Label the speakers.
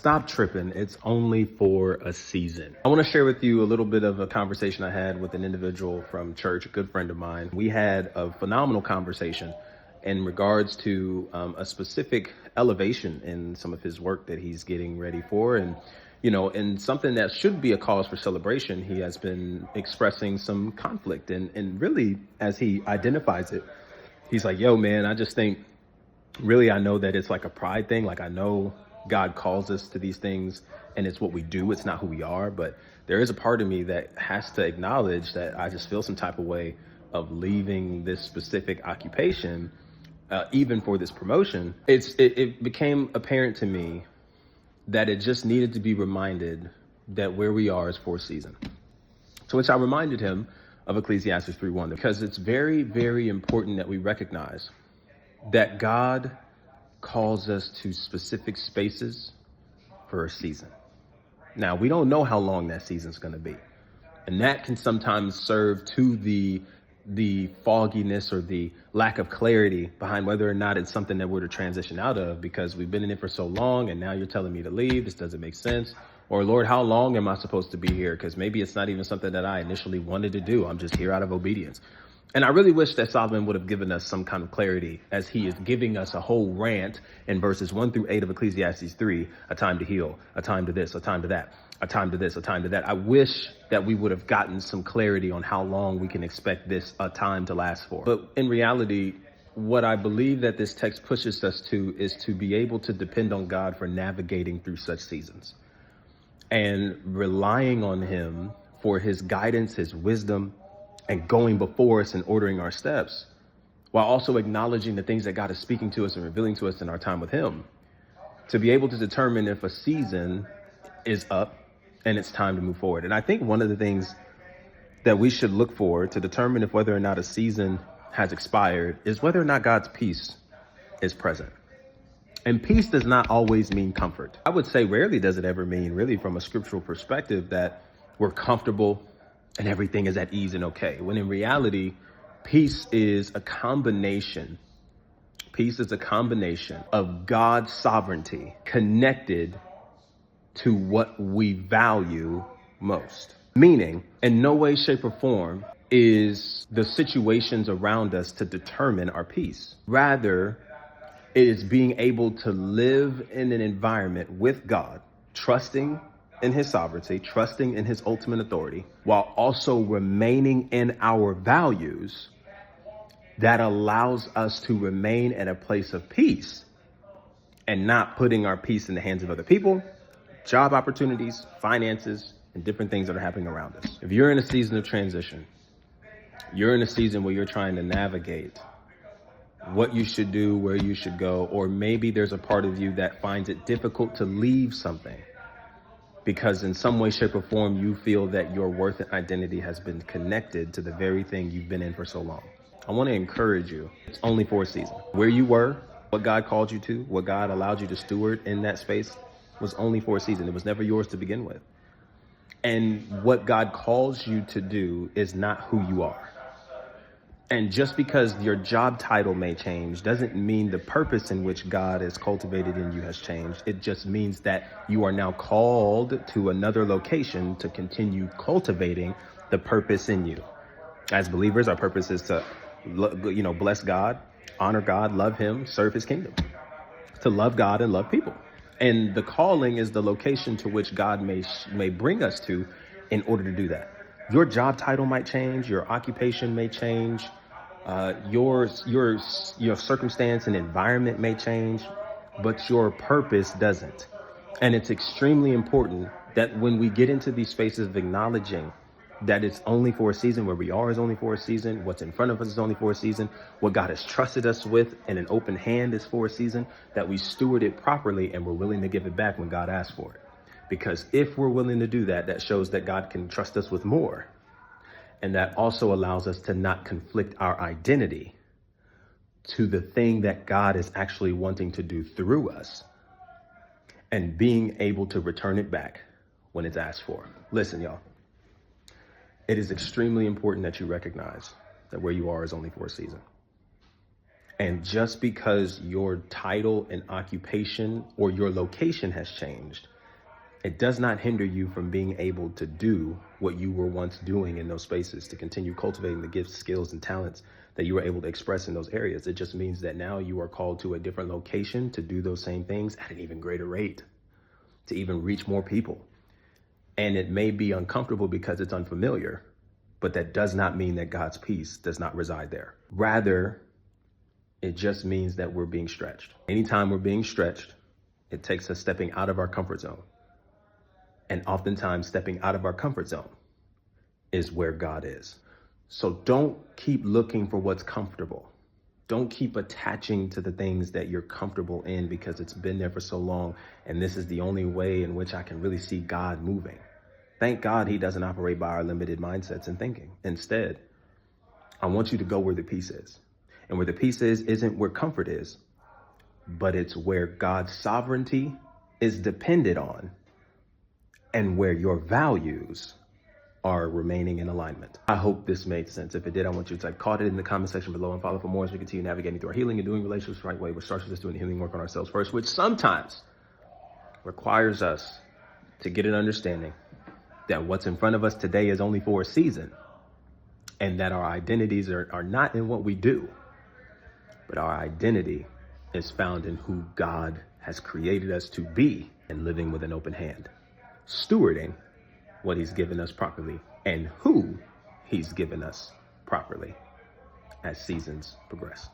Speaker 1: Stop tripping. It's only for a season. I want to share with you a little bit of a conversation I had with an individual from church, a good friend of mine. We had a phenomenal conversation in regards to a specific elevation in some of his work that he's getting ready for. And something that should be a cause for celebration, he has been expressing some conflict. And really, as he identifies it, he's like, yo, man, I just think, really, I know that it's like a pride thing. Like, I know God calls us to these things and it's what we do. It's not who we are. But there is a part of me that has to acknowledge that I just feel some type of way of leaving this specific occupation, even for this promotion. It became apparent to me that it just needed to be reminded that where we are is for a season. To which I reminded him of Ecclesiastes 3:1, because it's very, very important that we recognize that God calls us to specific spaces for a season. Now, we don't know how long that season's going to be. And that can sometimes serve to the fogginess or the lack of clarity behind whether or not it's something that we're to transition out of, because we've been in it for so long and now you're telling me to leave. This doesn't make sense. Or, Lord, how long am I supposed to be here? Because maybe it's not even something that I initially wanted to do. I'm just here out of obedience. And I really wish that Solomon would have given us some kind of clarity, as he is giving us a whole rant in verses 1-8 of Ecclesiastes 3, a time to heal, a time to this, a time to that, a time to this, a time to that. I wish that we would have gotten some clarity on how long we can expect this a time to last for. But in reality, what I believe that this text pushes us to is to be able to depend on God for navigating through such seasons and relying on him for his guidance, his wisdom, and going before us and ordering our steps, while also acknowledging the things that God is speaking to us and revealing to us in our time with him, to be able to determine if a season is up and it's time to move forward. And I think one of the things that we should look for to determine if whether or not a season has expired is whether or not God's peace is present. And peace does not always mean comfort. I would say rarely does it ever mean, really, from a scriptural perspective, that we're comfortable and everything is at ease and okay. When in reality, peace is a combination. Peace is a combination of God's sovereignty connected to what we value most. Meaning, in no way, shape, or form is the situations around us to determine our peace. Rather, it is being able to live in an environment with God, trusting in his sovereignty, trusting in his ultimate authority, while also remaining in our values, that allows us to remain at a place of peace and not putting our peace in the hands of other people, job opportunities, finances, and different things that are happening around us. If you're in a season of transition, you're in a season where you're trying to navigate what you should do, where you should go, or maybe there's a part of you that finds it difficult to leave something because in some way, shape, or form, you feel that your worth and identity has been connected to the very thing you've been in for so long. I want to encourage you. It's only for a season. Where you were, what God called you to, what God allowed you to steward in that space was only for a season. It was never yours to begin with. And what God calls you to do is not who you are. And just because your job title may change doesn't mean the purpose in which God has cultivated in you has changed. It just means that you are now called to another location to continue cultivating the purpose in you. As believers, our purpose is to, bless God, honor God, love him, serve his kingdom, to love God and love people. And the calling is the location to which God may bring us to in order to do that. Your job title might change, your occupation may change, your circumstance and environment may change, but your purpose doesn't. And it's extremely important that when we get into these spaces of acknowledging that it's only for a season, where we are is only for a season, what's in front of us is only for a season, what God has trusted us with in an open hand is for a season, that we steward it properly and we're willing to give it back when God asks for it. Because if we're willing to do that, that shows that God can trust us with more. And that also allows us to not conflict our identity to the thing that God is actually wanting to do through us, and being able to return it back when it's asked for. Listen, y'all, it is extremely important that you recognize that where you are is only for a season. And just because your title and occupation or your location has changed It does not hinder you from being able to do what you were once doing in those spaces, to continue cultivating the gifts, skills, and talents that you were able to express in those areas. It just means that now you are called to a different location to do those same things at an even greater rate, to even reach more people. And it may be uncomfortable because it's unfamiliar, but that does not mean that God's peace does not reside there. Rather, it just means that we're being stretched. Anytime we're being stretched, it takes us stepping out of our comfort zone. And oftentimes stepping out of our comfort zone is where God is. So don't keep looking for what's comfortable. Don't keep attaching to the things that you're comfortable in because it's been there for so long. And this is the only way in which I can really see God moving. Thank God he doesn't operate by our limited mindsets and thinking. Instead, I want you to go where the peace is. And where the peace is isn't where comfort is, but it's where God's sovereignty is dependent on and where your values are remaining in alignment. I hope this made sense. If it did, I want you to type "caught it" in the comment section below and follow for more as we continue navigating through our healing and doing relationships the right way, which starts with us doing the healing work on ourselves first, which sometimes requires us to get an understanding that what's in front of us today is only for a season, and that our identities are not in what we do, but our identity is found in who God has created us to be, and living with an open hand, stewarding what he's given us properly and who he's given us properly as seasons progress.